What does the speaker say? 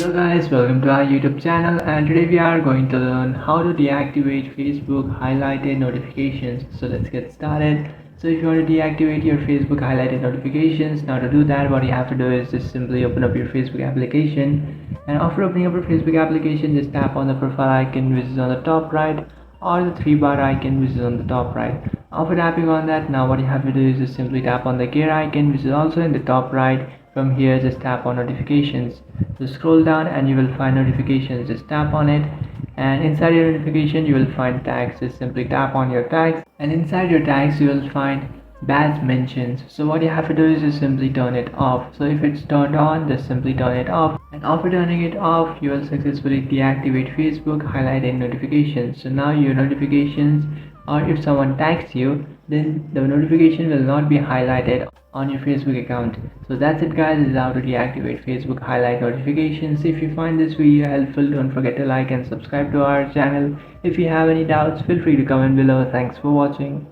Hello guys, welcome to our YouTube channel, and today we are going to learn how to deactivate Facebook highlighted notifications. So let's get started. So if you want to deactivate your Facebook highlighted notifications, now to do that what you have to do is just simply open up your Facebook application, and after opening up your Facebook application just tap on the profile icon which is on the top right, or the three bar icon which is on the top right. After tapping on that, now what you have to do is just simply tap on the gear icon which is also in the top right. From here just tap on notifications. So scroll down and you will find notifications, just tap on it, and inside your notification you will find tags. Just simply tap on your tags, and inside your tags you will find badge mentions. So what you have to do is just simply turn it off. So if it's turned on, just simply turn it off, and after turning it off you will successfully deactivate Facebook highlighted notifications. So now your notifications, or if someone tags you, then the notification will not be highlighted on your Facebook account. So that's it guys, this is how to deactivate Facebook highlight notifications. If you find this video helpful, don't forget to like and subscribe to our channel. If you have any doubts, feel free to comment below. Thanks for watching.